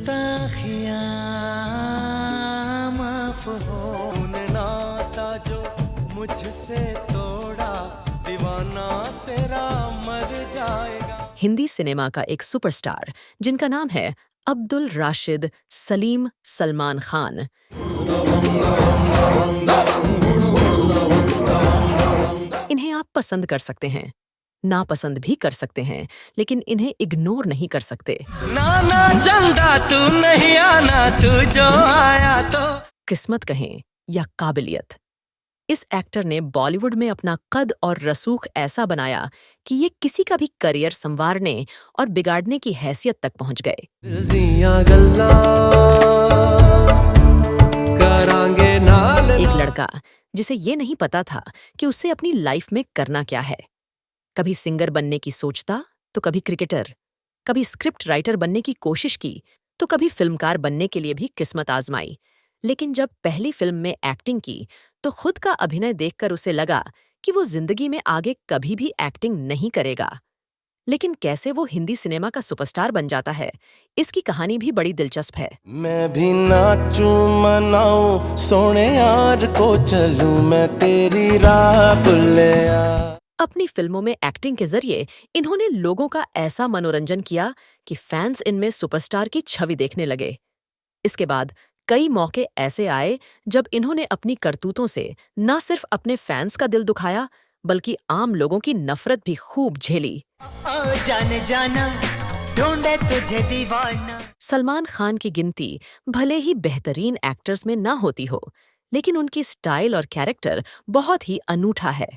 गुस्ताखियां माफ हो, तूने नाता जो मुझसे तोड़ा, दीवाना तेरा मर जाएगा। हिंदी सिनेमा का एक सुपरस्टार जिनका नाम है अब्दुल राशिद सलीम सलमान खान। इन्हें आप पसंद कर सकते हैं, नापसंद भी कर सकते हैं, लेकिन इन्हें इग्नोर नहीं कर सकते। नाना चंदा तू नहीं आना, तू जो आया तो। किस्मत कहें या काबिलियत, इस एक्टर ने बॉलीवुड में अपना कद और रसूख ऐसा बनाया कि ये किसी का भी करियर संवारने और बिगाड़ने की हैसियत तक पहुंच गए। दिल दियां गल्लां करांगे नाल एक लड़का जिसे ये नहीं पता था कि उसे अपनी लाइफ में करना क्या है। कभी सिंगर बनने की सोचता तो कभी क्रिकेटर, कभी स्क्रिप्ट राइटर बनने की कोशिश की तो कभी फिल्मकार बनने के लिए भी किस्मत आजमाई। लेकिन जब पहली फिल्म में एक्टिंग की तो खुद का अभिनय देखकर उसे लगा कि वो जिंदगी में आगे कभी भी एक्टिंग नहीं करेगा। लेकिन कैसे वो हिंदी सिनेमा का सुपरस्टार बन जाता है, इसकी कहानी भी बड़ी दिलचस्प है। मैं भी नाचूं मनाऊं सोने यार को, चलूं मैं तेरी राह भुल्लिया। अपनी फिल्मों में एक्टिंग के जरिए इन्होंने लोगों का ऐसा मनोरंजन किया कि फैंस इनमें सुपरस्टार की छवि देखने लगे। इसके बाद कई मौके ऐसे आए जब इन्होंने अपनी करतूतों से न सिर्फ अपने फैंस का दिल दुखाया, बल्कि आम लोगों की नफरत भी खूब झेली। जाने जाना ढूंढे तुझे दीवाना। सलमान खान की गिनती भले ही बेहतरीन एक्टर्स में ना होती हो, लेकिन उनकी स्टाइल और कैरेक्टर बहुत ही अनूठा है,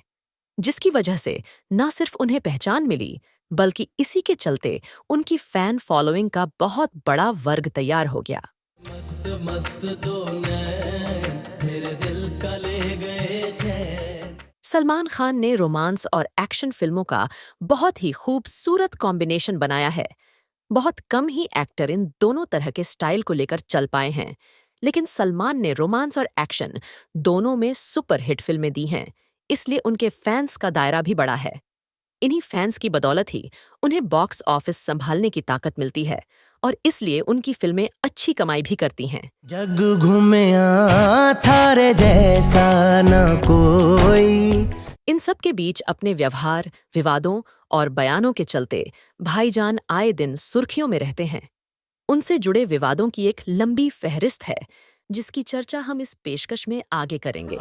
जिसकी वजह से न सिर्फ उन्हें पहचान मिली, बल्कि इसी के चलते उनकी फैन फॉलोइंग का बहुत बड़ा वर्ग तैयार हो गया। मस्त मस्त दो नैन मेरे दिल का ले गए चैन। सलमान खान ने रोमांस और एक्शन फिल्मों का बहुत ही खूबसूरत कॉम्बिनेशन बनाया है। बहुत कम ही एक्टर इन दोनों तरह के स्टाइल को लेकर चल पाए हैं, लेकिन सलमान ने रोमांस और एक्शन दोनों में सुपर हिट फिल्में दी हैं, इसलिए उनके फैंस का दायरा भी बड़ा है। इन्हीं फैंस की बदौलत ही उन्हें बॉक्स ऑफिस संभालने की ताकत मिलती है और इसलिए उनकी फिल्में अच्छी कमाई भी करती हैं। जग घूमया थारे जैसा न कोई। इन सब के बीच अपने व्यवहार, विवादों और बयानों के चलते भाईजान आए दिन सुर्खियों में रहते हैं। उनसे जुड़े विवादों की एक लंबी फहरिस्त है, जिसकी चर्चा हम इस पेशकश में आगे करेंगे।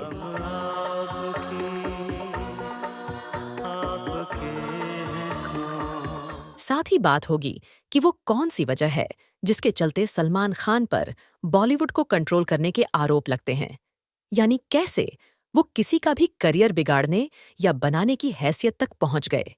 साथ ही बात होगी कि वो कौन सी वजह है जिसके चलते सलमान खान पर बॉलीवुड को कंट्रोल करने के आरोप लगते हैं, यानी कैसे वो किसी का भी करियर बिगाड़ने या बनाने की हैसियत तक पहुंच गए।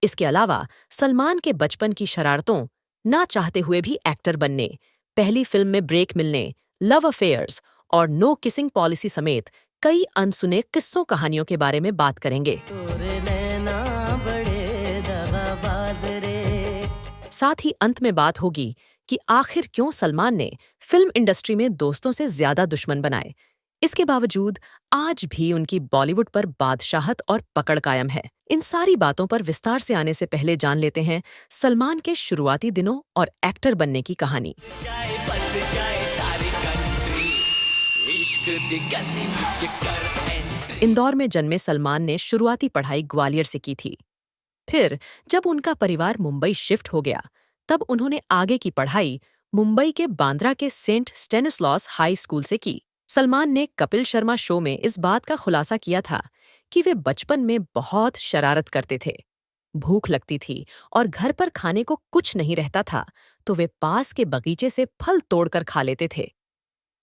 इसके अलावा सलमान के बचपन की शरारतों, ना चाहते हुए भी एक्टर बनने, पहली फिल्म में ब्रेक मिलने, लव अफेयर्स और नो किसिंग पॉलिसी समेत कई अनसुने किस्सों कहानियों के बारे में बात करेंगे। तोरे नैना बड़े दगाबाज रे। साथ ही अंत में बात होगी कि आखिर क्यों सलमान ने फिल्म इंडस्ट्री में दोस्तों से ज्यादा दुश्मन बनाए। इसके बावजूद आज भी उनकी बॉलीवुड पर बादशाहत और पकड़ कायम है। इन सारी बातों पर विस्तार से आने से पहले जान लेते हैं सलमान के शुरुआती दिनों और एक्टर बनने की कहानी। जाए बस जाए सारी कंट्री, इश्क दी गली विच कर एंट्री। इंदौर में जन्मे सलमान ने शुरुआती पढ़ाई ग्वालियर से की थी। फिर जब उनका परिवार मुंबई शिफ्ट हो गया, तब उन्होंने आगे की पढ़ाई मुंबई के बांद्रा के सेंट स्टेनिस्लॉस हाई स्कूल से की। सलमान ने कपिल शर्मा शो में इस बात का खुलासा किया था कि वे बचपन में बहुत शरारत करते थे। भूख लगती थी और घर पर खाने को कुछ नहीं रहता था, तो वे पास के बगीचे से फल तोड़कर खा लेते थे।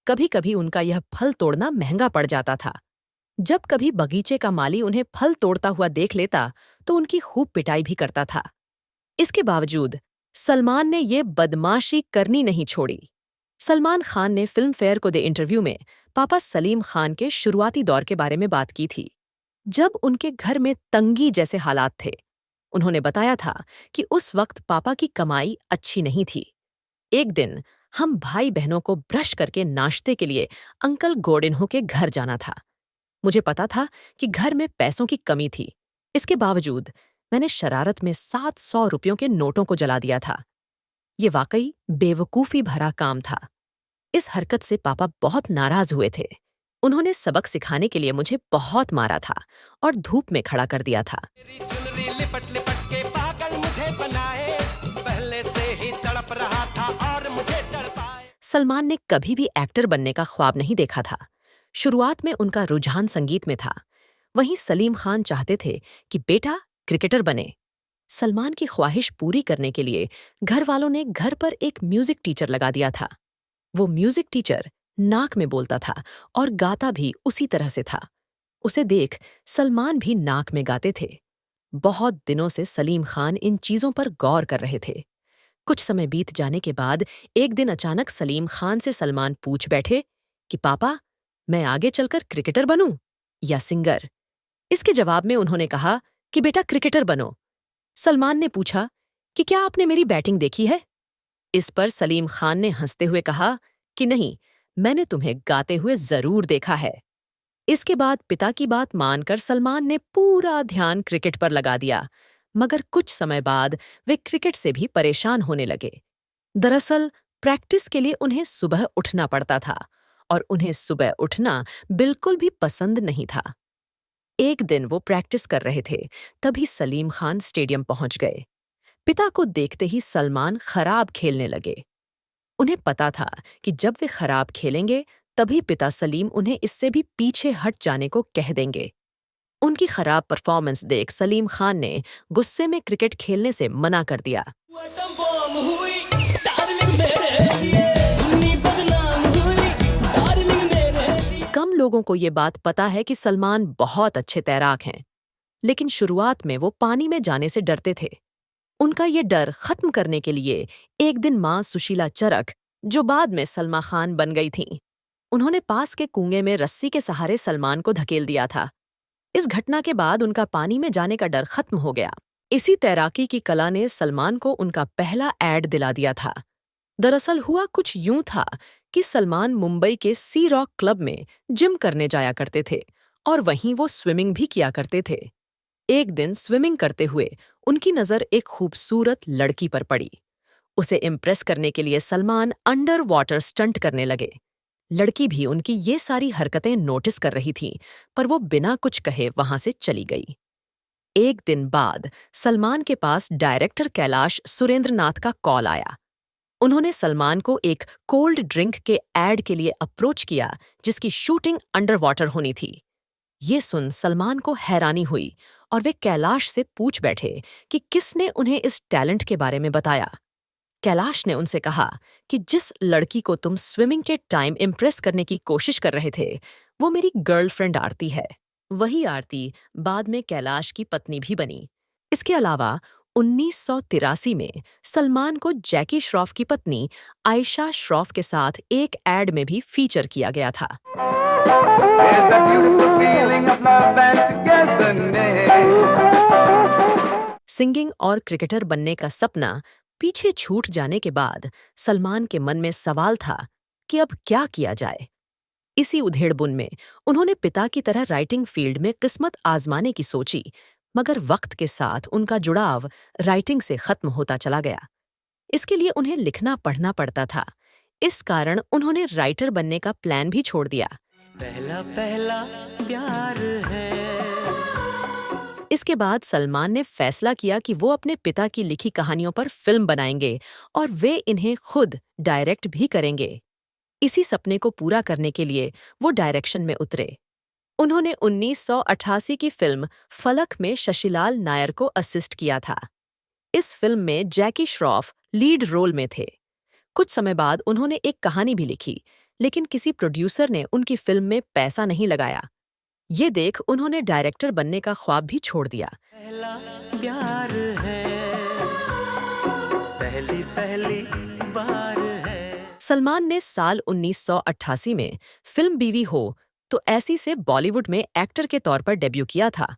कभी कभी उनका यह फल तोड़ना महंगा पड़ जाता था। जब कभी बगीचे का माली उन्हें फल तोड़ता हुआ देख लेता तो उनकी खूब पिटाई भी करता था। इसके बावजूद सलमान ने ये बदमाशी करनी नहीं छोड़ी। सलमान खान ने फिल्म फेयर को दे इंटरव्यू में पापा सलीम खान के शुरुआती दौर के बारे में बात की थी, जब उनके घर में तंगी जैसे हालात थे। उन्होंने बताया था कि उस वक्त पापा की कमाई अच्छी नहीं थी। एक दिन हम भाई बहनों को ब्रश करके नाश्ते के लिए अंकल गोडिन्हो के घर जाना था। मुझे पता था कि घर में पैसों की कमी थी, इसके बावजूद मैंने शरारत में 700 रुपयों के नोटों को जला दिया था। ये वाकई बेवकूफ़ी भरा काम था। इस हरकत से पापा बहुत नाराज हुए थे। उन्होंने सबक सिखाने के लिए मुझे बहुत मारा था और धूप में खड़ा कर दिया था। तेरी चुनरी लिपट लिपट के पागल मुझे बनाए, पहले से ही तड़प रहा था और मुझे तड़पाए। सलमान ने कभी भी एक्टर बनने का ख्वाब नहीं देखा था। शुरुआत में उनका रुझान संगीत में था। वहीं सलीम खान चाहते थे कि बेटा क्रिकेटर बने। सलमान की ख्वाहिश पूरी करने के लिए घर वालों ने घर पर एक म्यूजिक टीचर लगा दिया था। वो म्यूजिक टीचर नाक में बोलता था और गाता भी उसी तरह से था। उसे देख सलमान भी नाक में गाते थे। बहुत दिनों से सलीम खान इन चीजों पर गौर कर रहे थे। कुछ समय बीत जाने के बाद एक दिन अचानक सलीम खान से सलमान पूछ बैठे कि पापा, मैं आगे चलकर क्रिकेटर बनूं या सिंगर? इसके जवाब में उन्होंने कहा कि बेटा क्रिकेटर बनो। सलमान ने पूछा कि क्या आपने मेरी बैटिंग देखी है? इस पर सलीम खान ने हंसते हुए कहा कि नहीं, मैंने तुम्हें गाते हुए जरूर देखा है। इसके बाद पिता की बात मानकर सलमान ने पूरा ध्यान क्रिकेट पर लगा दिया, मगर कुछ समय बाद वे क्रिकेट से भी परेशान होने लगे। दरअसल प्रैक्टिस के लिए उन्हें सुबह उठना पड़ता था और उन्हें सुबह उठना बिल्कुल भी पसंद नहीं था। एक दिन वो प्रैक्टिस कर रहे थे, तभी सलीम खान स्टेडियम पहुंच गए। पिता को देखते ही सलमान खराब खेलने लगे। उन्हें पता था कि जब वे खराब खेलेंगे तभी पिता सलीम उन्हें इससे भी पीछे हट जाने को कह देंगे। उनकी खराब परफॉर्मेंस देख सलीम खान ने गुस्से में क्रिकेट खेलने से मना कर दिया। एटम बम हुई डार्लिंग मेरे लिए, दुनी बदनाम हुई डार्लिंग मेरे लिए। कम लोगों को ये बात पता है कि सलमान बहुत अच्छे तैराक हैं, लेकिन शुरुआत में वो पानी में जाने से डरते थे। उनका ये डर खत्म करने के लिए एक दिन माँ सुशीला चरक, जो बाद में सलमा खान बन गई थीं, उन्होंने पास के कुएं में रस्सी के सहारे सलमान को धकेल दिया था। इस घटना के बाद उनका पानी में जाने का डर खत्म हो गया। इसी तैराकी की कला ने सलमान को उनका पहला एड दिला दिया था। दरअसल हुआ कुछ यूं था कि सलमान मुंबई के सी रॉक क्लब में जिम करने जाया करते थे और वहीं वो स्विमिंग भी किया करते थे। एक दिन स्विमिंग करते हुए उनकी नज़र एक खूबसूरत लड़की पर पड़ी। उसे इम्प्रेस करने के लिए सलमान अंडर वाटर स्टंट करने लगे। लड़की भी उनकी ये सारी हरकतें नोटिस कर रही थी, पर वो बिना कुछ कहे वहां से चली गई। एक दिन बाद सलमान के पास डायरेक्टर कैलाश सुरेंद्रनाथ का कॉल आया। उन्होंने सलमान को एक कोल्ड ड्रिंक के एड के लिए अप्रोच किया जिसकी शूटिंग अंडर वाटर होनी थी। ये सुन सलमान को हैरानी हुई और वे कैलाश से पूछ बैठे कि किसने उन्हें इस टैलेंट के बारे में बताया। कैलाश ने उनसे कहा कि जिस लड़की को तुम स्विमिंग के टाइम इम्प्रेस करने की कोशिश कर रहे थे, वो मेरी गर्लफ्रेंड आरती है। वही आरती बाद में कैलाश की पत्नी भी बनी। इसके अलावा 1983 में सलमान को जैकी श्रॉफ की पत्नी आयशा श्रॉफ के साथ एक एड में भी फीचर किया गया था। It's a beautiful feeling of love and togetherness. Singing और क्रिकेटर बनने का सपना पीछे छूट जाने के बाद सलमान के मन में सवाल था कि अब क्या किया जाए। इसी उधेड़बुन में उन्होंने पिता की तरह राइटिंग फील्ड में किस्मत आजमाने की सोची, मगर वक्त के साथ उनका जुड़ाव राइटिंग से खत्म होता चला गया। इसके लिए उन्हें लिखना पढ़ना पड़ता था। इस कारण उन्होंने राइटर बनने का प्लान भी छोड़ दिया। पहला पहला प्यार है। इसके बाद सलमान ने फैसला किया कि वो अपने पिता की लिखी कहानियों पर फिल्म बनाएंगे और वे इन्हें खुद डायरेक्ट भी करेंगे। इसी सपने को पूरा करने के लिए वो डायरेक्शन में उतरे। उन्होंने 1988 की फिल्म फलक में शशिलाल नायर को असिस्ट किया था। इस फिल्म में जैकी श्रॉफ लीड रोल में थे। कुछ समय बाद उन्होंने एक कहानी भी लिखी, लेकिन किसी प्रोड्यूसर ने उनकी फिल्म में पैसा नहीं लगाया। ये देख उन्होंने डायरेक्टर बनने का ख्वाब भी छोड़ दिया। पहला प्यार है, पहली पहली बार है। सलमान ने साल 1988 में फिल्म बीवी हो तो ऐसी से बॉलीवुड में एक्टर के तौर पर डेब्यू किया था।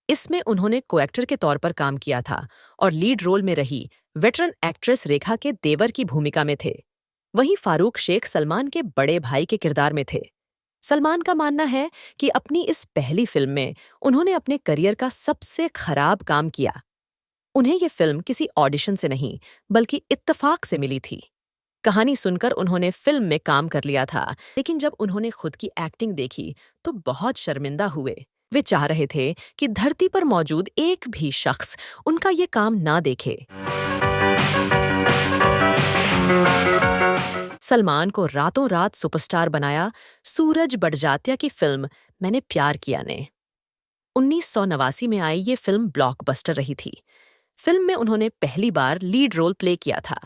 इसमें उन्होंने को-एक्टर के तौर पर काम किया था और लीड रोल में रही वेटरन एक्ट्रेस रेखा के देवर की भूमिका में थे। वहीं फारूक शेख सलमान के बड़े भाई के किरदार में थे। सलमान का मानना है कि अपनी इस पहली फिल्म में उन्होंने अपने करियर का सबसे खराब काम किया। उन्हें ये फिल्म किसी ऑडिशन से नहीं बल्कि इत्तेफाक से मिली थी। कहानी सुनकर उन्होंने फिल्म में काम कर लिया था, लेकिन जब उन्होंने खुद की एक्टिंग देखी तो बहुत शर्मिंदा हुए। वे चाह रहे थे कि धरती पर मौजूद एक भी शख्स उनका ये काम ना देखे। सलमान को रातों रात सुपरस्टार बनाया सूरज बड़जात्या की फिल्म मैंने प्यार किया ने। 1989 में आई ये फिल्म ब्लॉकबस्टर रही थी। फिल्म में उन्होंने पहली बार लीड रोल प्ले किया था।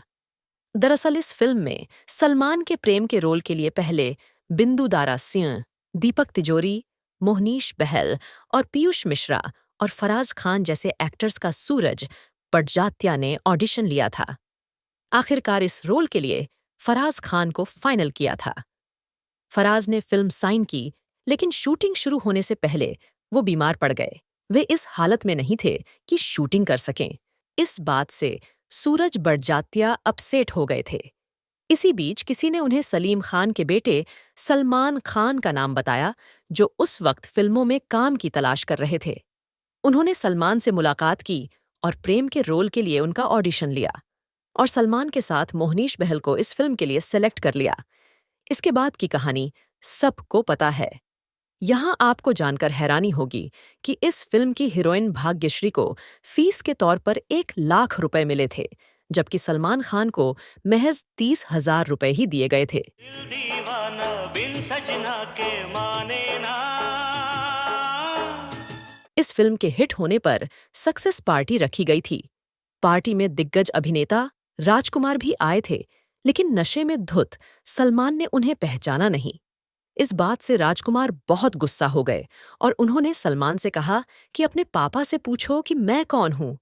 दरअसल इस फिल्म में सलमान के प्रेम के रोल के लिए पहले बिंदु दारा सिंह, दीपक तिजोरी, मोहनीश बहल और पीयूष मिश्रा और फराज खान जैसे एक्टर्स का सूरज बड़जात्या ने ऑडिशन लिया था। आखिरकार इस रोल के लिए फराज खान को फाइनल किया था। फराज ने फिल्म साइन की, लेकिन शूटिंग शुरू होने से पहले वो बीमार पड़ गए। वे इस हालत में नहीं थे कि शूटिंग कर सकें। इस बात से सूरज बड़जात्या अपसेट हो गए थे। इसी बीच किसी ने उन्हें सलीम खान के बेटे सलमान खान का नाम बताया, जो उस वक्त फिल्मों में काम की तलाश कर रहे थे। उन्होंने सलमान से मुलाकात की और प्रेम के रोल के लिए उनका ऑडिशन लिया और सलमान के साथ मोहनीश बहल को इस फिल्म के लिए सेलेक्ट कर लिया। इसके बाद की कहानी सबको पता है। यहाँ आपको जानकर हैरानी होगी कि इस फिल्म की हीरोइन भाग्यश्री को फीस के तौर पर 1 लाख रुपए मिले थे, जबकि सलमान खान को महज 30,000 रुपए ही दिए गए थे। दिल दीवाना बिन सजना के माने ना। इस फिल्म के हिट होने पर सक्सेस पार्टी रखी गई थी। पार्टी में दिग्गज अभिनेता राजकुमार भी आए थे, लेकिन नशे में धुत सलमान ने उन्हें पहचाना नहीं। इस बात से राजकुमार बहुत गुस्सा हो गए और उन्होंने सलमान से कहा कि अपने पापा से पूछो कि मैं कौन हूं।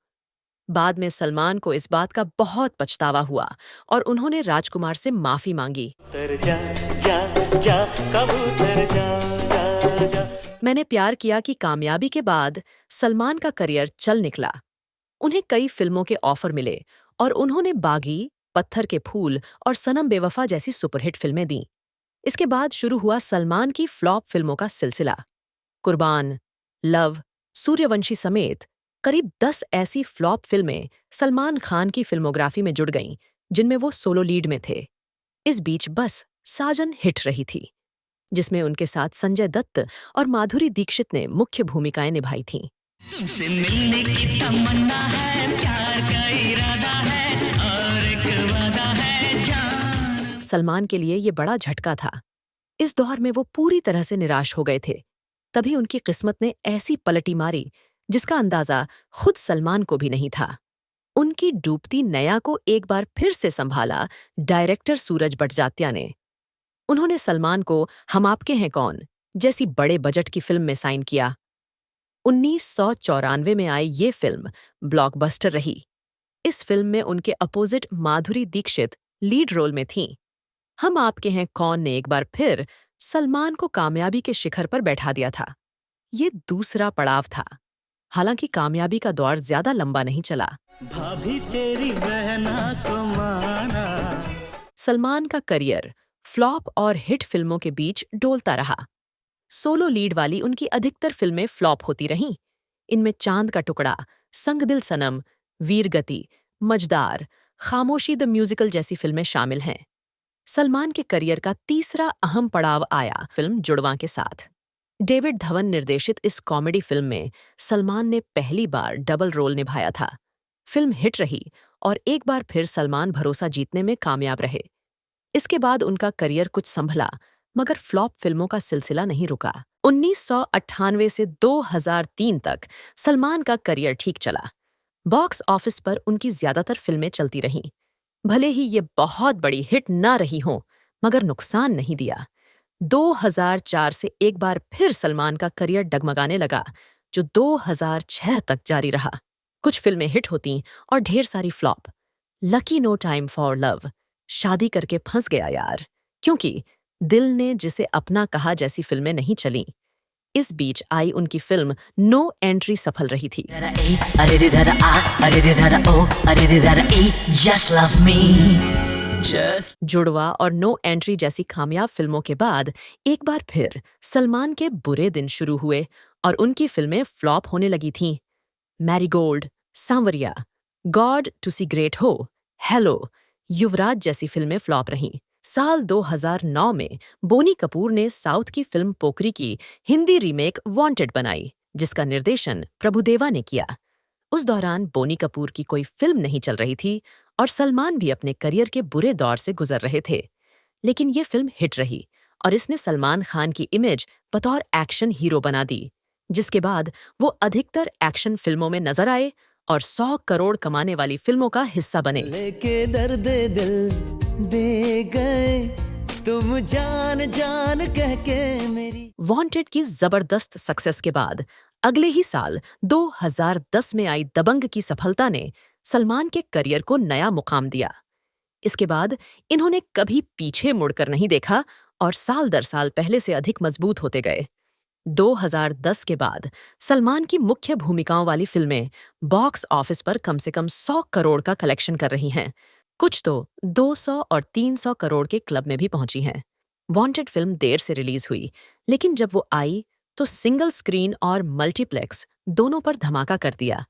बाद में सलमान को इस बात का बहुत पछतावा हुआ और उन्होंने राजकुमार से माफी मांगी। तर जा जा जा कबूतर जा जा जा। मैंने प्यार किया की कामयाबी के बाद सलमान का करियर चल निकला। उन्हें कई फिल्मों के ऑफर मिले और उन्होंने बागी, पत्थर के फूल और सनम बेवफा जैसी सुपरहिट फिल्में दी। इसके बाद शुरू हुआ सलमान की फ्लॉप फिल्मों का सिलसिला। कुर्बान, लव, सूर्यवंशी समेत करीब 10 ऐसी फ्लॉप फिल्में सलमान खान की फिल्मोग्राफी में जुड़ गईं, जिनमें वो सोलो लीड में थे। इस बीच बस साजन हिट रही थी, जिसमें उनके साथ संजय दत्त और माधुरी दीक्षित ने मुख्य भूमिकाएं निभाई थीं। तुमसे मिलने की तमन्ना है, प्यार का इरादा है और एक वादा है जान। सलमान के लिए ये बड़ा झटका था। इस दौर में वो पूरी तरह से निराश हो गए थे। तभी उनकी किस्मत ने ऐसी पलटी मारी जिसका अंदाजा खुद सलमान को भी नहीं था। उनकी डूबती नैया को एक बार फिर से संभाला डायरेक्टर सूरज बड़जात्या ने। उन्होंने सलमान को हम आपके हैं कौन जैसी बड़े बजट की फिल्म में साइन किया। 1994 में आई ये फिल्म ब्लॉकबस्टर रही। इस फिल्म में उनके opposite Madhuri Dixit lead role में थीं। हम आपके हैं कौन ने एक बार फिर सलमान को कामयाबी के शिखर पर बैठा दिया था। ये दूसरा पड़ाव था। हालांकि कामयाबी का दौर ज्यादा लंबा नहीं चला। भाभी तेरी बहना को माना। सलमान का करियर फ्लॉप और हिट फिल्मों के बीच डोलता रहा। सोलो लीड वाली उनकी अधिकतर फिल्में फ्लॉप होती रहीं। इनमें चांद का टुकड़ा, संग दिल सनम, वीरगति, मजदार, खामोशी द म्यूजिकल जैसी फिल्में शामिल हैं। सलमान के करियर का तीसरा अहम पड़ाव आया फिल्म जुड़वां के साथ। डेविड धवन निर्देशित इस कॉमेडी फिल्म में सलमान ने पहली बार डबल रोल निभाया था। फिल्म हिट रही और एक बार फिर सलमान भरोसा जीतने में कामयाब रहे। इसके बाद उनका करियर कुछ संभला, मगर फ्लॉप फिल्मों का सिलसिला नहीं रुका। 1998 से 2003 तक सलमान का करियर ठीक चला। बॉक्स ऑफिस पर उनकी ज्यादातर फिल्में चलती रहीं। भले ही ये बहुत बड़ी हिट ना रही हों, मगर नुकसान नहीं दिया। 2004 से एक बार फिर सलमान का करियर डगमगाने लगा, जो 2006 तक जारी रहा। कुछ फिल्में हिट होती और ढेर सारी flop. Lucky No Time for Love, शादी करके फंस गया यार, क्योंकि दिल ने जिसे अपना कहा जैसी फिल्में नहीं चलीं। इस बीच आई उनकी फिल्म नो एंट्री सफल रही थी। Just love me. जुड़वा और नो एंट्री जैसी कामयाब फिल्मों के बाद एक बार फिर सलमान के बुरे दिन शुरू हुए और उनकी फिल्में फ्लॉप होने लगी थीं। Marigold, Saawariya, God Tussi Great Ho, Hello, Yuvvraaj जैसी फिल्में फ्लॉप रहीं। साल 2009 में बोनी कपूर ने साउथ की फिल्म पोकरी की हिंदी रीमेक वांटेड बनाई, जिसका निर्देशन प्रभुदेवा ने किया। उस दौरान बोनी कपूर की कोई फिल्म नहीं चल रही थी और सलमान भी अपने करियर के बुरे दौर से गुजर रहे थे। लेकिन ये फिल्म हिट रही और इसने सलमान खान की इमेज बतौर एक्शन हीरो बना दी, जिसके बाद वो अधिकतर एक्शन फिल्मों में नजर आए और 100 करोड़ कमाने वाली फिल्मों का हिस्सा बने। लेके दर्द दिल दे गए तुम जान जान कह के मेरी। वांटेड की जबरदस्त सक्सेस के बाद अगले ही साल 2010 में आई दबंग की सफलता ने सलमान के करियर को नया मुकाम दिया। इसके बाद इन्होंने कभी पीछे मुड़कर नहीं देखा और साल दर साल पहले से अधिक मजबूत होते गए। 2010 के बाद सलमान की मुख्य भूमिकाओं वाली फिल्में बॉक्स ऑफिस पर कम से कम 100 करोड़ का कलेक्शन कर रही हैं। कुछ तो 200 और 300 करोड़ के क्लब में भी पहुंची हैं। वांटेड फिल्म देर से रिलीज हुई, लेकिन जब वो आई तो सिंगल स्क्रीन और मल्टीप्लेक्स दोनों पर धमाका कर दिया।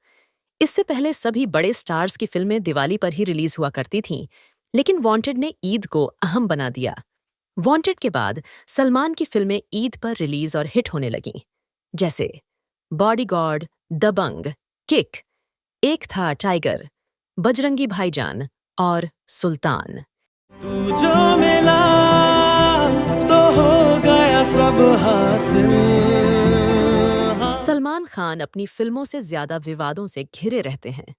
इससे पहले सभी बड़े स्टार्स की फिल्में दिवाली पर ही रिलीज हुआ करती थीं, लेकिन वांटेड ने ईद को अहम बना दिया। वांटेड के बाद सलमान की फिल्में ईद पर रिलीज और हिट होने लगीं, जैसे बॉडीगार्ड, दबंग, किक, एक था टाइगर, बजरंगी भाईजान और सुल्तान। तू जो मिला तो हो गया सब हासिल। सलमान खान अपनी फिल्मों से ज्यादा विवादों से घिरे रहते हैं।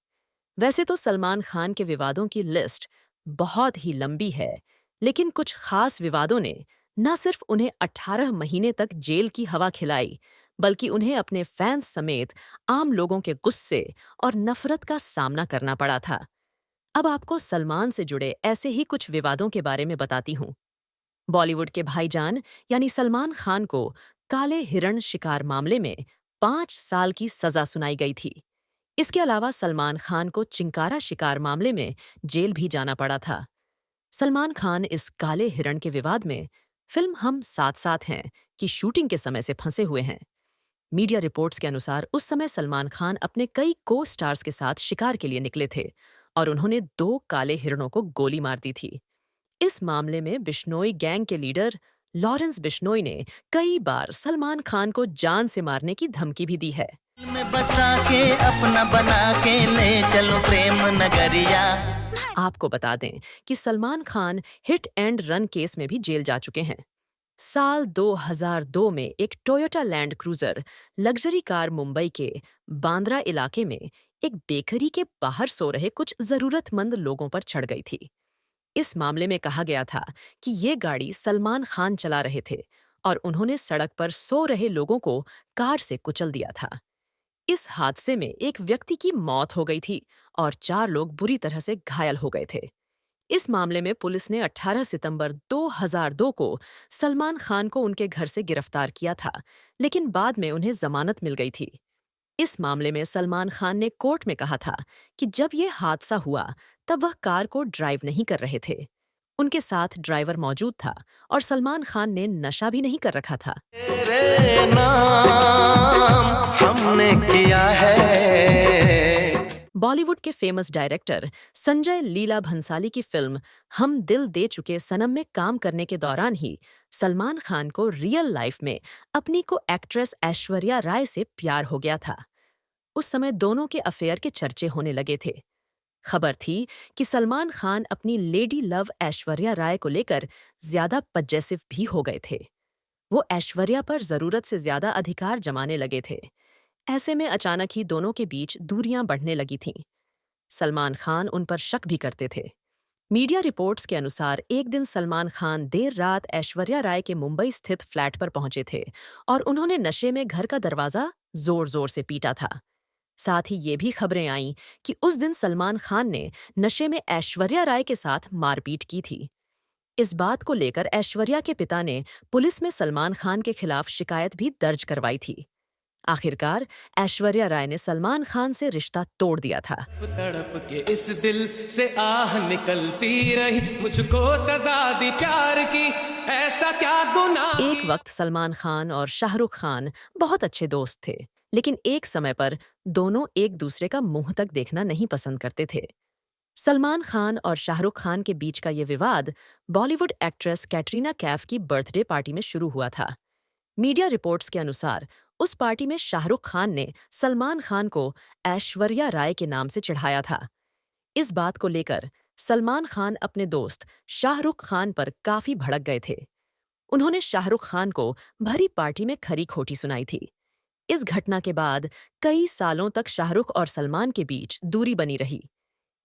वैसे तो सलमान खान के विवादों की लिस्ट बहुत ही लंबी है, लेकिन कुछ खास विवादों ने न सिर्फ उन्हें 18 महीने तक जेल की हवा खिलाई, बल्कि उन्हें अपने फैंस समेत आम लोगों के गुस्से और नफरत का सामना करना पड़ा था। अब आपको सलमान से जुड़े ऐसे ही कुछ विवादों के बारे में बताती हूँ। बॉलीवुड के भाईजान यानी सलमान खान को काले हिरण शिकार मामले में 5 साल की सजा सुनाई गई थी। इसके अलावा सलमान खान को चिंकारा शिकार मामले में जेल भी जाना पड़ा था। सलमान खान इस काले हिरण के विवाद में फिल्म हम साथ साथ हैं की शूटिंग के समय से फंसे हुए हैं। मीडिया रिपोर्ट्स के अनुसार उस समय सलमान खान अपने कई को स्टार्स के साथ शिकार के लिए निकले थे और उन्होंने 2 काले हिरणों को गोली मार दी थी। इस मामले में बिश्नोई गैंग के लीडर लॉरेंस बिश्नोई ने कई बार सलमान खान को जान से मारने की धमकी भी दी है। में बसा के अपना बना के ले चलो प्रेम नगरिया। आपको बता दें कि Salman Khan hit and run case में भी जेल जा चुके हैं। साल 2002 में एक Toyota land cruiser luxury car Mumbai के बांद्रा इलाके में एक बेकरी के बाहर सो रहे कुछ जरूरतमंद लोगों पर चढ़ गई थी। इस मामले में कहा गया था कि ये गाड़ी सलमान खान चला रहे थे और उन्होंने सड़क पर सो रहे लोगों को कार से कुचल दिया था। इस हादसे में एक व्यक्ति की मौत हो गई थी और 4 लोग बुरी तरह से घायल हो गए थे। इस मामले में पुलिस ने 18 सितंबर 2002 को सलमान खान को उनके घर से गिरफ्तार किया था, लेकिन बाद में उन्हें जमानत मिल गई थी। इस मामले में सलमान खान ने कोर्ट में कहा था कि जब ये हादसा हुआ तब वह कार को ड्राइव नहीं कर रहे थे। उनके साथ ड्राइवर मौजूद था और सलमान खान ने नशा भी नहीं कर रखा था। तेरे नाम हमने किया है। बॉलीवुड के फेमस डायरेक्टर संजय लीला भंसाली की फिल्म हम दिल दे चुके सनम में काम करने के दौरान ही सलमान खान को रियल लाइफ में अपनी को एक्ट्रेस ऐश्वर्या राय से प्यार हो गया था। उस समय दोनों के अफेयर के चर्चे होने लगे थे। खबर थी कि सलमान खान अपनी लेडी लव ऐश्वर्या राय को लेकर ज्यादा पजेसिव भी हो गए थे। वो ऐश्वर्या पर जरूरत से ज्यादा अधिकार जमाने लगे थे। ऐसे में अचानक ही दोनों के बीच दूरियां बढ़ने लगी थीं। सलमान खान उन पर शक भी करते थे। मीडिया रिपोर्ट्स के अनुसार एक दिन सलमान खान देर रात ऐश्वर्या राय के मुंबई स्थित फ्लैट पर पहुंचे थे और उन्होंने नशे में घर का दरवाजा जोर-जोर से पीटा था। साथ ही ये भी खबरें आईं कि उस दिन सलमान खान ने नशे में ऐश्वर्या राय के साथ मारपीट की थी। इस बात को लेकर ऐश्वर्या के पिता ने पुलिस में सलमान खान के खिलाफ शिकायत भी दर्ज करवाई थी। आखिरकार ऐश्वर्या राय ने सलमान खान से रिश्ता तोड़ दिया था। तड़प के इस दिल से आह निकलती रही, मुझको सजा दी प्यार की, ऐसा क्या गुनाह। एक वक्त सलमान खान और शाहरुख खान बहुत अच्छे दोस्त थे, लेकिन एक समय पर दोनों एक दूसरे का मुंह तक देखना नहीं पसंद करते थे। सलमान खान और शाहरुख खान के बीच का ये विवाद बॉलीवुड एक्ट्रेस कैटरीना कैफ की बर्थडे पार्टी में शुरू हुआ था। मीडिया रिपोर्ट्स के अनुसार उस पार्टी में शाहरुख खान ने सलमान खान को ऐश्वर्या राय के नाम से चिढ़ाया था। इस बात को लेकर सलमान खान अपने दोस्त शाहरुख खान पर काफी भड़क गए थे। उन्होंने शाहरुख खान को भरी पार्टी में खरी खोटी सुनाई थी। इस घटना के बाद कई सालों तक शाहरुख और सलमान के बीच दूरी बनी रही।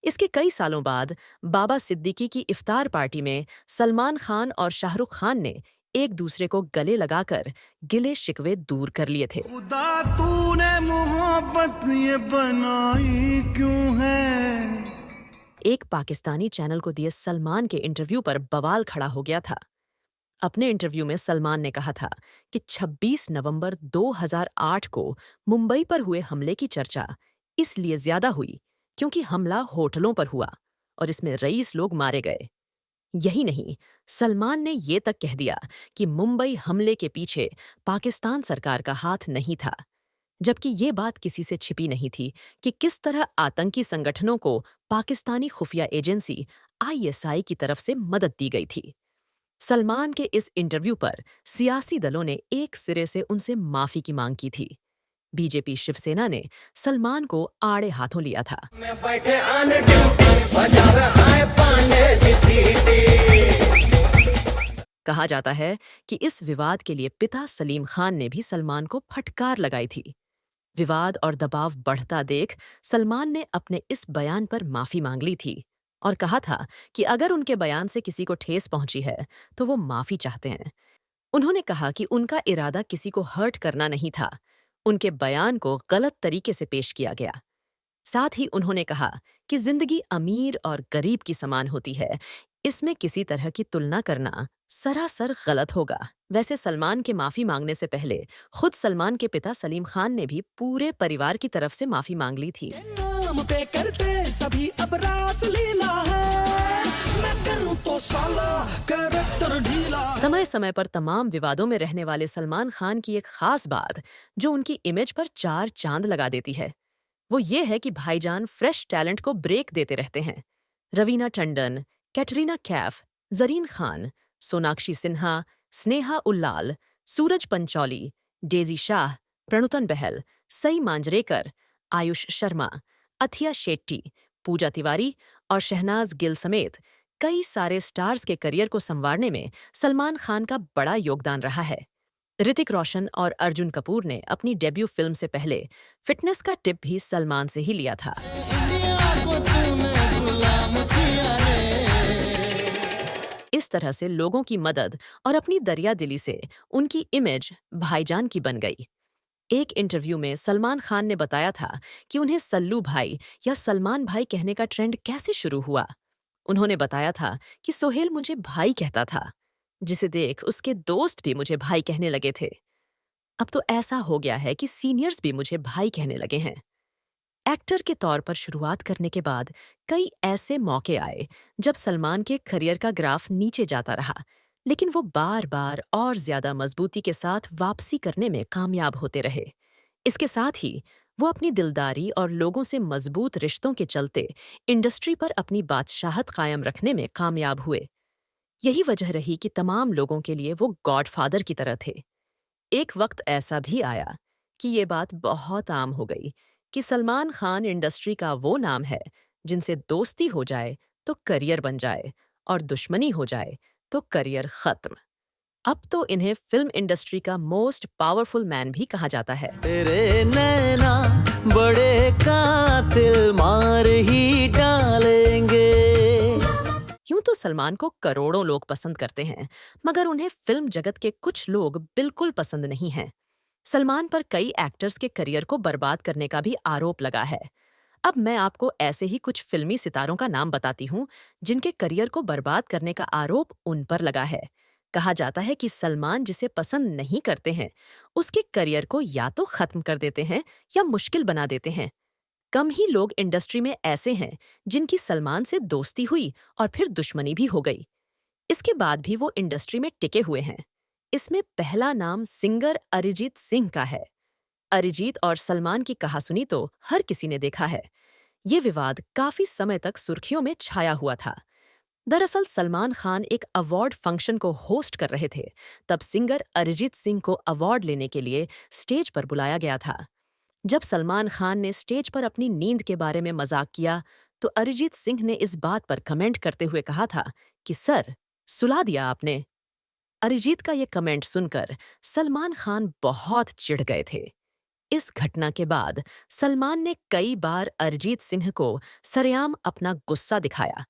इसके कई सालों बाद बाबा सिद्दीकी की इफ्तार पार्टी में सलमान खान और शाहरुख खान ने एक दूसरे को गले लगाकर गिले शिकवे दूर कर लिए थे। खुदा तूने मोहब्बत ये बनाई क्यों है? एक पाकिस्तानी चैनल को दिए सलमान के इंटरव्यू पर बवाल खड़ा हो गया था। अपने इंटरव्यू में सलमान ने कहा था कि 26 नवंबर 2008 को मुंबई पर हुए हमले की चर्चा इसलिए ज्यादा हुई क्योंकि हमला होटलों पर हुआ और इसमें रईस लोग मारे गए। यही नहीं, सलमान ने ये तक कह दिया कि मुंबई हमले के पीछे पाकिस्तान सरकार का हाथ नहीं था, जबकि ये बात किसी से छिपी नहीं थी कि किस तरह आतंकी संगठनों को पाकिस्तानी खुफिया एजेंसी ISI की तरफ से मदद दी गई थी। सलमान के इस इंटरव्यू पर सियासी दलों ने एक सिरे से उनसे माफी की मांग की थी। बीजेपी शिवसेना ने सलमान को आड़े हाथों लिया था। बैठे ऑन ड्यूटी, बजावे हाय पांडे जी सीटी। कहा जाता है कि इस विवाद के लिए पिता सलीम खान ने भी सलमान को फटकार लगाई थी। विवाद और दबाव बढ़ता देख सलमान ने अपने इस बयान पर माफी मांग ली थी और कहा था कि अगर उनके बयान से किसी को ठेस पहुंची है तो वो माफी चाहते हैं। उन्होंने कहा कि उनका इरादा किसी को हर्ट करना नहीं था, उनके बयान को गलत तरीके से पेश किया गया। साथ ही उन्होंने कहा कि जिंदगी अमीर और गरीब की समान होती है, इसमें किसी तरह की तुलना करना सरासर गलत होगा। वैसे सलमान के माफी मांगने से पहले खुद सलमान के पिता सलीम खान ने भी पूरे परिवार की तरफ से माफी मांग ली थी। नाम पे करते सभी अब रासलीला है, मैं करूं तो साला कैरेक्टर ढीला। समय समय पर तमाम विवादों में रहने वाले सलमान खान की एक खास बात जो उनकी इमेज पर 4 चांद लगा देती है, वो ये है कि भाईजान फ्रेश टैलेंट को ब्रेक देते रहते हैं। रवीना टंडन, कैटरीना कैफ, जरीन खान, सोनाक्षी सिन्हा, स्नेहा उल्लाल, सूरज पंचौली, डेजी शाह, प्रणुतन बहल, सई मांजरेकर, आयुष शर्मा, अथिया शेट्टी, पूजा तिवारी और शहनाज गिल समेत कई सारे स्टार्स के करियर को संवारने में सलमान खान का बड़ा योगदान रहा है। ऋतिक रोशन और अर्जुन कपूर ने अपनी डेब्यू फिल्म से पहले फिटनेस का टिप भी सलमान से ही लिया था। इस तरह से लोगों की मदद और अपनी दरियादिली से उनकी इमेज भाईजान की बन गई। एक इंटरव्यू में सलमान खान ने बताया था कि उन्हें सल्लू भाई या सलमान भाई कहने का ट्रेंड कैसे शुरू हुआ। उन्होंने बताया था कि सोहेल मुझे भाई कहता था, जिसे देख उसके दोस्त भी मुझे भाई कहने लगे थे। अब तो ऐसा हो गया है कि सीनियर्स भी मुझे भाई कहने लगे हैं। एक्टर के तौर पर शुरुआत करने के बाद कई ऐसे मौके आए जब सलमान के करियर का ग्राफ नीचे जाता रहा, लेकिन वो बार बार और ज्यादा मजबूती के साथ वापसी करने में कामयाब होते रहे। इसके साथ ही वो अपनी दिलदारी और लोगों से मजबूत रिश्तों के चलते इंडस्ट्री पर अपनी बादशाहत कायम रखने में कामयाब हुए। यही वजह रही कि तमाम लोगों के लिए वो गॉडफादर की तरह थे। एक वक्त ऐसा भी आया कि ये बात बहुत आम हो गई कि सलमान खान इंडस्ट्री का वो नाम है जिनसे दोस्ती हो जाए तो करियर बन जाए और दुश्मनी हो जाए तो करियर खत्म। अब तो इन्हें फिल्म इंडस्ट्री का मोस्ट पावरफुल मैन भी कहा जाता है। तेरे नैना बड़े कातिल मार ही डालेंगे। यूं तो सलमान को करोड़ों लोग पसंद करते हैं, मगर उन्हें फिल्म जगत के कुछ लोग बिल्कुल पसंद नहीं हैं। सलमान पर कई एक्टर्स के करियर को बर्बाद करने का भी आरोप लगा है। अब मैं आपको ऐसे ही कुछ फिल्मी सितारों का नाम बताती हूँ जिनके करियर को बर्बाद करने का आरोप उन पर लगा है। कहा जाता है कि सलमान जिसे पसंद नहीं करते हैं उसके करियर को या तो खत्म कर देते हैं या मुश्किल बना देते हैं। कम ही लोग इंडस्ट्री में ऐसे हैं जिनकी सलमान से दोस्ती हुई और फिर दुश्मनी भी हो गई। इसके बाद भी वो इंडस्ट्री में टिके हुए हैं। इसमें पहला नाम सिंगर अरिजीत सिंह का है। अरिजीत और सलमान की कहासुनी तो हर किसी ने देखा है। ये विवाद काफी समय तक सुर्खियों में छाया हुआ था। दरअसल सलमान खान एक अवार्ड फंक्शन को होस्ट कर रहे थे। तब सिंगर अरिजीत सिंह को अवार्ड लेने के लिए स्टेज पर बुलाया गया था। जब सलमान खान ने स्टेज पर अपनी नींद के बारे में मजाक किया तो अरिजीत सिंह ने इस बात पर कमेंट करते हुए कहा था कि सर, सुला दिया आपने। अरिजीत का ये कमेंट सुनकर सलमान खान बहुत चिढ़ गए थे। इस घटना के बाद सलमान ने कई बार अरिजीत सिंह को सरेआम अपना गुस्सा दिखाया।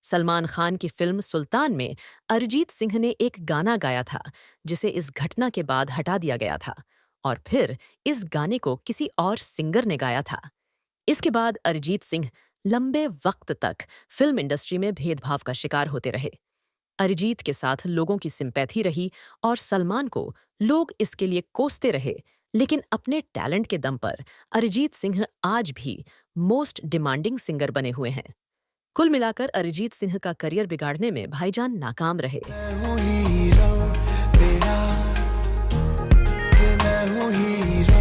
सलमान खान की फिल्म सुल्तान में अरिजीत सिंह ने एक गाना गाया था जिसे इस घटना के बाद हटा दिया गया था और फिर इस गाने को किसी और सिंगर ने गाया था। इसके बाद अरिजीत सिंह लंबे वक्त तक फिल्म इंडस्ट्री में भेदभाव का शिकार होते रहे। अरिजीत के साथ लोगों की सिंपैथी रही और सलमान को लोग इसके लिए कोसते रहे, लेकिन अपने टैलेंट के दम पर अरिजीत सिंह आज भी मोस्ट डिमांडिंग सिंगर बने हुए हैं। कुल मिलाकर अरिजीत सिंह का करियर बिगाड़ने में भाईजान नाकाम रहे। मैं हूँ हीरो तेरा, कि मैं हूँ हीरो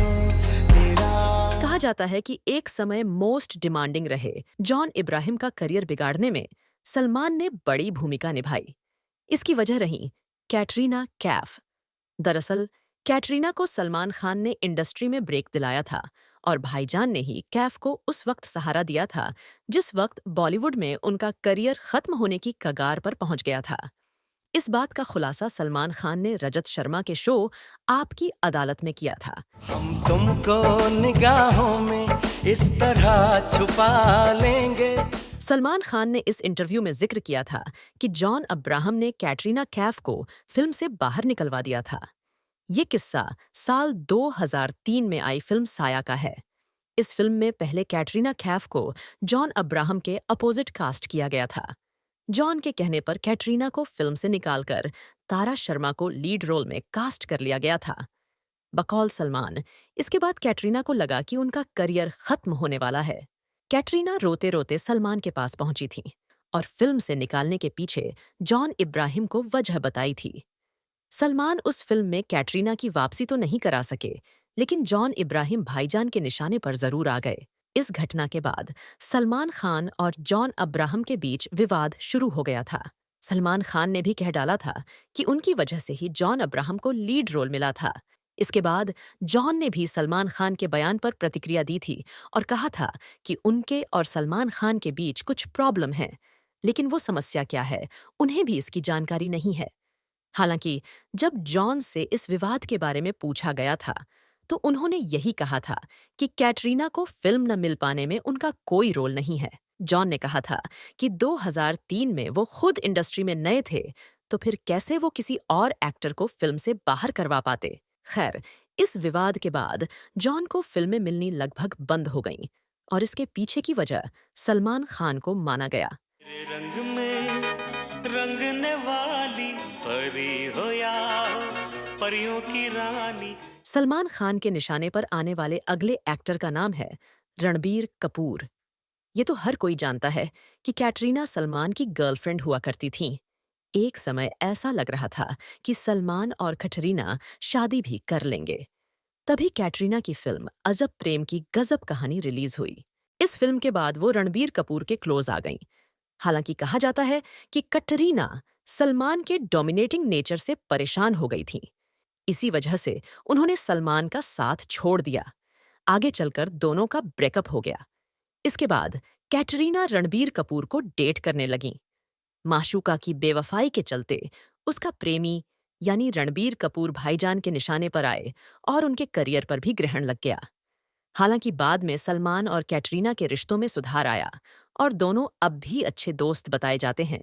तेरा। कहा जाता है कि एक समय मोस्ट डिमांडिंग रहे जॉन इब्राहिम का करियर बिगाड़ने में सलमान ने बड़ी भूमिका निभाई। इसकी वजह रही कैटरीना कैफ। दरअसल कैटरीना को सलमान खान ने इंडस्ट्री में ब्रेक दिलाया था और भाईजान ने ही कैफ को उस वक्त सहारा दिया था जिस वक्त बॉलीवुड में उनका करियर खत्म होने की कगार पर पहुंच गया था। इस बात का खुलासा सलमान खान ने रजत शर्मा के शो आपकी अदालत में किया था। हम तुमको निगाहों में इस तरह छुपा लेंगे। सलमान खान ने इस इंटरव्यू में जिक्र किया था कि जॉन अब्राहम ने कैटरीना कैफ को फिल्म से बाहर निकलवा दिया था। ये किस्सा साल 2003 में आई फिल्म साया का है। इस फिल्म में पहले कैटरीना कैफ को जॉन अब्राहम के अपोजिट कास्ट किया गया था। जॉन के कहने पर कैटरीना को फिल्म से निकालकर तारा शर्मा को लीड रोल में कास्ट कर लिया गया था। बकौल सलमान, इसके बाद कैटरीना को लगा कि उनका करियर खत्म होने वाला है। कैटरीना रोते रोते सलमान के पास पहुंची थी और फिल्म से निकालने के पीछे जॉन इब्राहिम को वजह बताई थी। सलमान उस फिल्म में कैटरीना की वापसी तो नहीं करा सके, लेकिन जॉन इब्राहिम भाईजान के निशाने पर जरूर आ गए। इस घटना के बाद सलमान खान और जॉन अब्राहम के बीच विवाद शुरू हो गया था। सलमान खान ने भी कह डाला था कि उनकी वजह से ही जॉन अब्राहम को लीड रोल मिला था। इसके बाद जॉन ने भी सलमान खान के बयान पर प्रतिक्रिया दी थी और कहा था कि उनके और सलमान खान के बीच कुछ प्रॉब्लम है, लेकिन वो समस्या क्या है उन्हें भी इसकी जानकारी नहीं है। हालांकि जब जॉन से इस विवाद के बारे में पूछा गया था तो उन्होंने यही कहा था कि कैटरीना को फिल्म न मिल पाने में उनका कोई रोल नहीं है। जॉन ने कहा था कि 2003 में वो खुद इंडस्ट्री में नए थे, तो फिर कैसे वो किसी और एक्टर को फिल्म से बाहर करवा पाते। खैर, इस विवाद के बाद जॉन को फिल्में मिलनी लगभग बंद हो गईं और इसके पीछे की वजह सलमान खान को माना गया। रंग में रंगने वाली परी हो या परियों की रानी। सलमान खान के निशाने पर आने वाले अगले एक्टर का नाम है रणबीर कपूर। ये तो हर कोई जानता है कि कैटरीना सलमान की गर्लफ्रेंड हुआ करती थीं। एक समय ऐसा लग रहा था कि सलमान और कैटरीना शादी भी कर लेंगे। तभी कैटरीना की फिल्म अजब प्रेम की गजब कहानी रिलीज हुई। इस फिल्म के बाद वो रणबीर कपूर के क्लोज आ गईं। हालांकि कहा जाता है कि कैटरीना सलमान के डोमिनेटिंग नेचर से परेशान हो गई थीं। इसी वजह से उन्होंने सलमान का साथ छोड़ दिया। आगे चलकर दोनों का ब्रेकअप हो गया। इसके बाद कैटरीना रणबीर कपूर को डेट करने लगीं। माशूका की बेवफाई के चलते उसका प्रेमी यानी रणबीर कपूर भाईजान के निशाने पर आए और उनके करियर पर भी ग्रहण लग गया। हालांकि बाद में सलमान और कैटरीना के रिश्तों में सुधार आया और दोनों अब भी अच्छे दोस्त बताए जाते हैं।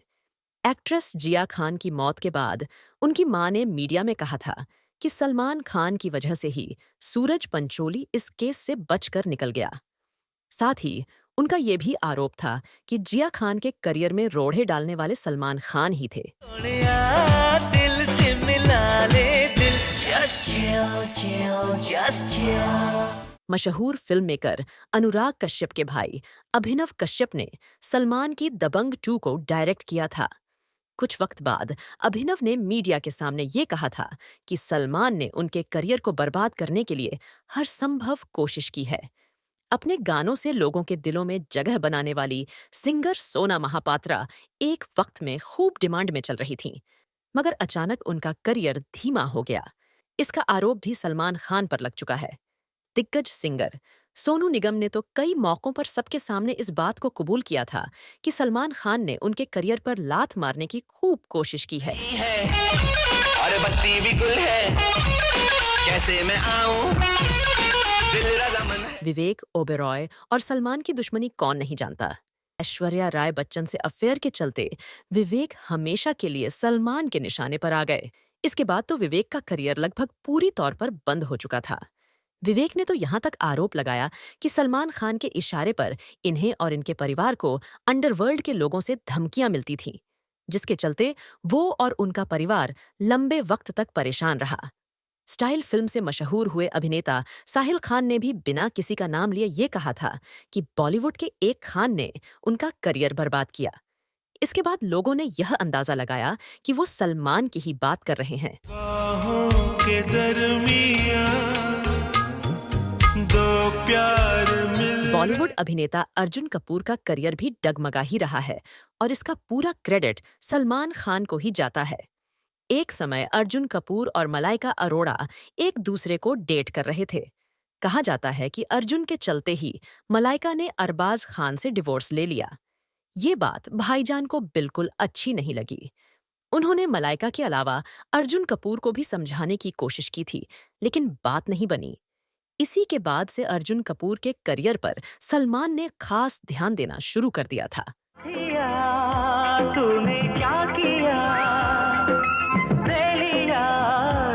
एक्ट्रेस जिया खान की मौत के बाद उनकी मां ने मीडिया में कहा था कि सलमान खान की वजह से ही सूरज पंचोली इस केस से बचकर निकल गया। साथ ही उनका ये भी आरोप था कि जिया खान के करियर में रोड़े डालने वाले सलमान खान ही थे। दिल से बना ले दिल. Just chill, chill, just chill. मशहूर फिल्म मेकर अनुराग कश्यप के भाई अभिनव कश्यप ने सलमान की दबंग 2 को डायरेक्ट किया था। कुछ वक्त बाद अभिनव ने मीडिया के सामने ये कहा था कि सलमान ने उनके करियर को बर्बाद करने के लिए हर संभव कोशिश की है। अपने गानों से लोगों के दिलों में जगह बनाने वाली सिंगर सोना महापात्रा एक वक्त में खूब डिमांड में चल रही थीं, मगर अचानक उनका करियर धीमा हो गया। इसका आरोप भी सलमान खान पर लग चुका है। दिग्गज सिंगर सोनू निगम ने तो कई मौकों पर सबके सामने इस बात को कबूल किया था कि सलमान खान ने उनके करियर पर लात मारने की खूब कोशिश की है। और बत्ती भी गुल है, कैसे मैं आऊं, दिल रज़ामंद है। विवेक ओबेरॉय और सलमान की दुश्मनी कौन नहीं जानता। ऐश्वर्या राय बच्चन से अफेयर के चलते विवेक हमेशा के लिए सलमान के निशाने पर आ गए। इसके बाद तो विवेक का करियर लगभग पूरी तौर पर बंद हो चुका था। विवेक ने तो यहाँ तक आरोप लगाया कि सलमान खान के इशारे पर इन्हें और इनके परिवार को अंडरवर्ल्ड के लोगों से धमकियां मिलती थीं, जिसके चलते वो और उनका परिवार लंबे वक्त तक परेशान रहा। स्टाइल फिल्म से मशहूर हुए अभिनेता साहिल खान ने भी बिना किसी का नाम लिए ये कहा था कि बॉलीवुड के एक खान ने उनका करियर बर्बाद किया। इसके बाद लोगों ने यह अंदाजा लगाया कि वो सलमान की ही बात कर रहे हैं। बाहों के दरमियां दो प्यार मिल बॉलीवुड अभिनेता अर्जुन कपूर का करियर भी डगमगा ही रहा है और इसका पूरा क्रेडिट सलमान खान को ही जाता है। एक समय अर्जुन कपूर और मलाइका अरोड़ा एक दूसरे को डेट कर रहे थे। कहा जाता है कि अर्जुन के चलते ही मलाइका ने अरबाज खान से डिवोर्स ले लिया। ये बात भाईजान को बिल्कुल अच्छी नहीं लगी। उन्होंने मलाइका के अलावा अर्जुन कपूर को भी समझाने की कोशिश की थी, लेकिन बात नहीं बनी। इसी के बाद से अर्जुन कपूर के करियर पर सलमान ने खास ध्यान देना शुरू कर दिया था। तूने क्या किया, लिया,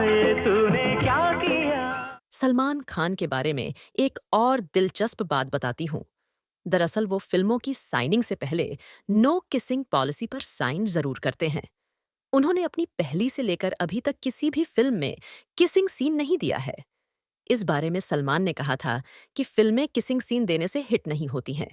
ये तूने क्या किया। सलमान खान के बारे में एक और दिलचस्प बात बताती हूँ। दरअसल वो फिल्मों की साइनिंग से पहले नो किसिंग पॉलिसी पर साइन जरूर करते हैं। उन्होंने अपनी पहली से लेकर अभी तक किसी भी फिल्म में किसिंग सीन नहीं दिया है। इस बारे में सलमान ने कहा था कि फिल्में किसिंग सीन देने से हिट नहीं होती हैं।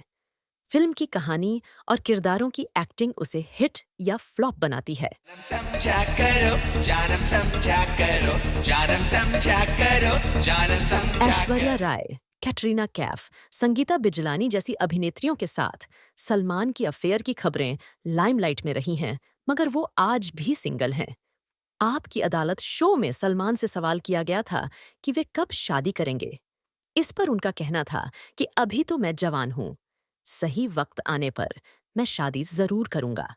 फिल्म की कहानी और किरदारों की एक्टिंग उसे हिट या फ्लॉप बनाती है। समझा करो, जानम समझा करो, जानम समझा करो, जानम समझा। ऐश्वर्या राय, कैटरीना कैफ, संगीता बिजलानी जैसी अभिनेत्रियों के साथ सलमान की अफेयर की खबरें लाइमलाइट में रही हैं, मगर वो आज भी सिंगल हैं। आपकी अदालत शो में सलमान से सवाल किया गया था कि वे कब शादी करेंगे। इस पर उनका कहना था कि अभी तो मैं जवान हूं, सही वक्त आने पर मैं शादी जरूर करूंगा।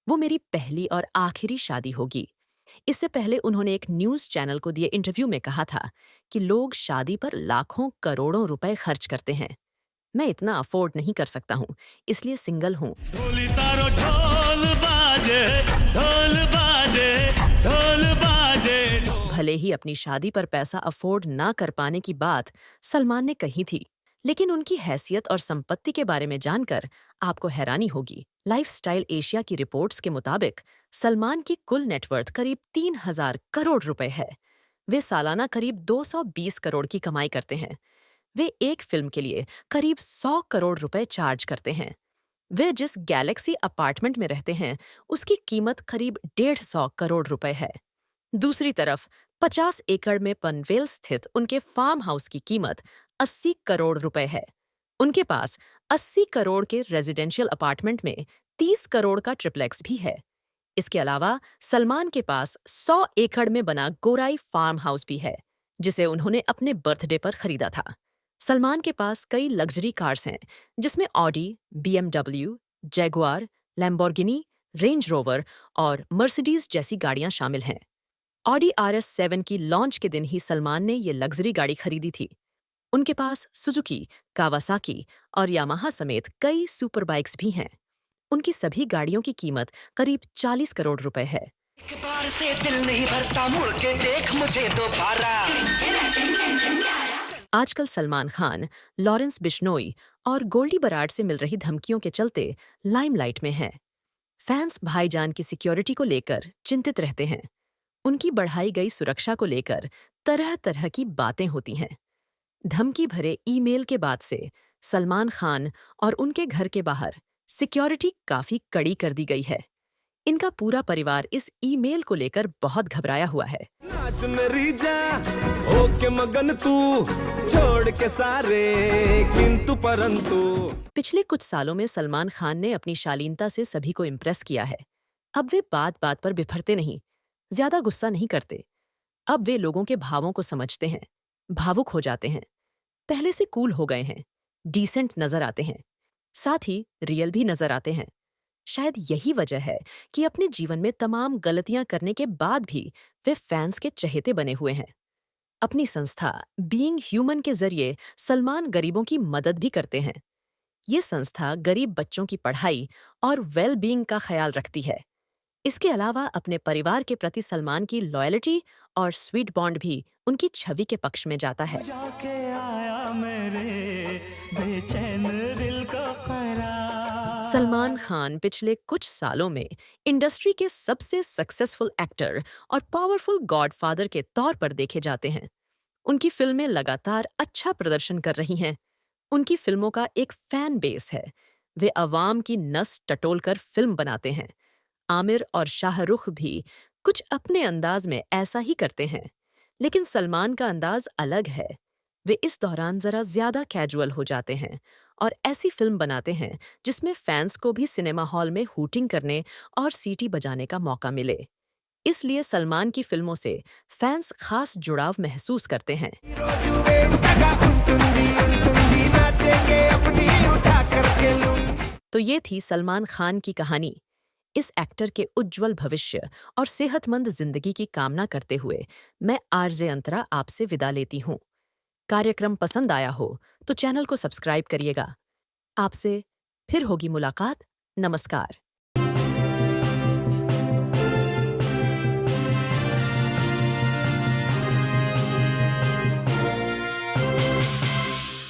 वो मेरी पहली और आखिरी शादी होगी। इससे पहले उन्होंने एक न्यूज चैनल को दिए इंटरव्यू में कहा था कि लोग शादी पर लाखों करोड़ों रुपए खर्च करते हैं। मैं इतना अफोर्ड नहीं कर सकता हूँ, इसलिए सिंगल हूँ। ढोली तारो ढोल बाजे, ढोल बाजे, ढोल बाजे। भले ही अपनी शादी पर पैसा अफोर्ड ना कर पाने की बात सलमान ने कही थी, लेकिन उनकी हैसियत और संपत्ति के बारे में जानकर आपको हैरानी होगी। लाइफस्टाइल एशिया की रिपोर्ट्स के मुताबिक सलमान की कुल नेटवर्थ करीब 3000 करोड़ रुपए है। वे सालाना करीब 220 करोड़ की कमाई करते हैं। वे एक फिल्म के लिए करीब 100 करोड़ रुपए चार्ज करते हैं। वे जिस गैलेक्सी अपार्टमेंट में रहते हैं उसकी कीमत करीब 150 करोड़ रुपए है। दूसरी तरफ 50 एकड़ में पनवेल स्थित उनके फार्म हाउस की कीमत 80 करोड़ रुपए है। उनके पास 80 करोड़ के रेजिडेंशियल अपार्टमेंट में 30 करोड़ का ट्रिप्लेक्स भी है। इसके अलावा सलमान के पास 100 एकड़ में बना गोराई फार्म हाउस भी है, जिसे उन्होंने अपने बर्थडे पर खरीदा था। सलमान के पास कई लग्जरी कार्स हैं, जिसमें Audi, BMW, Jaguar, Lamborghini, range rover और मर्सिडीज जैसी गाड़ियां शामिल हैं। ऑडी RS7 की लॉन्च के दिन ही सलमान ने ये लग्जरी गाड़ी खरीदी थी। उनके पास सुजुकी, कावासाकी और यामाहा समेत कई सुपर बाइक्स भी हैं। उनकी सभी गाड़ियों की कीमत करीब 40 करोड़ रुपए है। एक बार से दिल नहीं भरता, मुड़ के देख मुझे दोबारा। आजकल सलमान खान, लॉरेंस बिश्नोई और गोल्डी बराड से मिल रही धमकियों के चलते लाइमलाइट में हैं। फैंस भाईजान की सिक्योरिटी को लेकर चिंतित रहते हैं। उनकी बढ़ाई गई सुरक्षा को लेकर तरह तरह की बातें होती हैं। धमकी भरे ईमेल के बाद से सलमान खान और उनके घर के बाहर सिक्योरिटी काफी कड़ी कर दी गई है। इनका पूरा परिवार इस ईमेल को लेकर बहुत घबराया हुआ है। नाच मेरी जान होके मगन तू छोड़ के सारे किंतु परंतु। पिछले कुछ सालों में सलमान खान ने अपनी शालीनता से सभी को इम्प्रेस किया है। अब वे बात बात पर बिफरते नहीं, ज्यादा गुस्सा नहीं करते। अब वे लोगों के भावों को समझते हैं, भावुक हो जाते हैं। पहले से कूल हो गए हैं, डिसेंट नजर आते हैं, साथ ही रियल भी नजर आते हैं। शायद यही वजह है कि अपने जीवन में तमाम गलतियां करने के बाद भी वे फैंस के चहेते बने हुए हैं। अपनी संस्था बीइंग ह्यूमन के जरिए सलमान गरीबों की मदद भी करते हैं। ये संस्था गरीब बच्चों की पढ़ाई और वेल बीइंग का ख्याल रखती है। इसके अलावा अपने परिवार के प्रति सलमान की लॉयल्टी और स्वीट बॉन्ड भी उनकी छवि के पक्ष में जाता है। जाके आया मेरे बेचैन दिल को करार। सलमान खान पिछले कुछ सालों में इंडस्ट्री के सबसे सक्सेसफुल एक्टर और पावरफुल गॉडफादर के तौर पर देखे जाते हैं। उनकी फिल्में लगातार अच्छा प्रदर्शन कर रही हैं। उनकी फिल्मों का एक फैन बेस है। वे अवाम की नस टटोल कर फिल्म बनाते हैं। आमिर और शाहरुख भी कुछ अपने अंदाज में ऐसा ही करते हैं, लेकिन सलमान का अंदाज अलग है। वे इस दौरान जरा ज्यादा कैजुअल हो जाते हैं और ऐसी फिल्म बनाते हैं जिसमें फैंस को भी सिनेमा हॉल में हूटिंग करने और सीटी बजाने का मौका मिले। इसलिए सलमान की फिल्मों से फैंस खास जुड़ाव महसूस करते हैं। तो ये थी सलमान खान की कहानी। इस एक्टर के उज्जवल भविष्य और सेहतमंद जिंदगी की कामना करते हुए मैं आरजे अंतरा आपसे विदा लेती हूँ। कार्यक्रम पसंद आया हो तो चैनल को सब्सक्राइब करिएगा। आपसे फिर होगी मुलाकात। नमस्कार।